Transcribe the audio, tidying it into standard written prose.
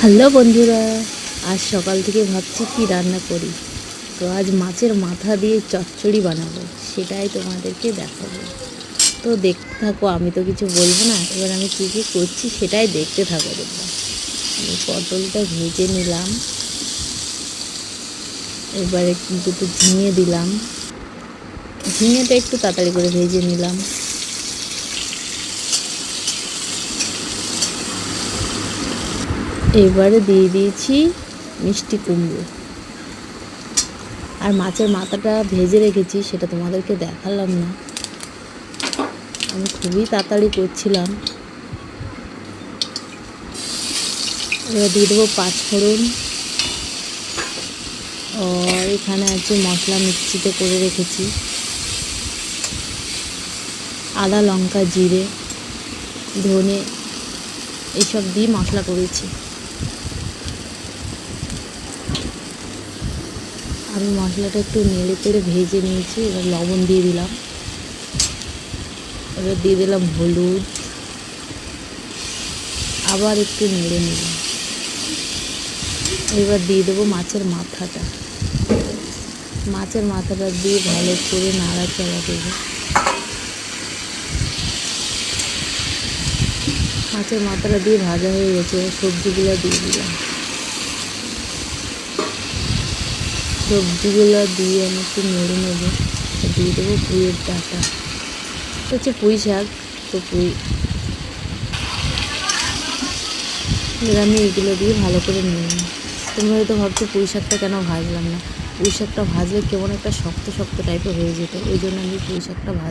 Hello বন্ধুরা, আজ সকাল থেকে ভাবছি কি রান্না করি। তো আজ মাছের মাথা দিয়ে চচ্চড়ি বানাবো, সেটাই তোমাদেরকে দেখাবো। তো দেখতে থাকো, আমি তো কিছু বলবো না। এবার আমি কী কী করছি সেটাই দেখতে থাকো তোমরা। আমি পটলটা ভেজে নিলাম, এবারে দুটো ঝিঙে দিলাম, ঝিঙেটা একটু তাড়াতাড়ি করে ভেজে নিলাম। এবারে দিয়ে দিয়েছি মিষ্টি কুমড়ো, আর মাছের মাথাটা ভেজে রেখেছি, সেটা তোমাদেরকে দেখালাম না, আমি খুবই তাড়াতাড়ি করছিলাম। এবার দিয়ে দেবো পাঁচফোড়ন, আর এখানে আছে মশলা মিক্সিতে করে রেখেছি, আদা লঙ্কা জিরে ধনে এইসব দিয়ে মশলা করেছি। আমি মশলাটা একটু নেড়ে চেড়ে ভেজে নিয়েছি। এবার লবণ দিয়ে দিলাম, এবার দিয়ে দিলাম হলুদ, আবার একটু নেড়ে নিলাম। এবার দিয়ে দেবো মাছের মাথাটা, মাছের মাথাটা দিয়ে ভালো করে নাড়াচাড়া দেবো। মাছের মাথাটা দিয়ে ভাজা হয়ে গেছে, সবজিগুলো দিয়ে দিলাম। সবজিগুলো দিয়ে আমি একটু নেড়ে নেবো। দিয়ে দেবো পুঁইয়ের ডাঁটা, হচ্ছে পুঁই শাক। তো আমি এগুলো দিয়ে ভালো করে নিয়ে নিই। তোমরা হয়তো ভাবছো পুঁই শাকটা কেন ভাজলাম না। পুঁই শাকটা ভাজলে কেমন একটা শক্ত শক্ত টাইপের হয়ে যেত, ওই জন্য আমি পুঁই শাকটা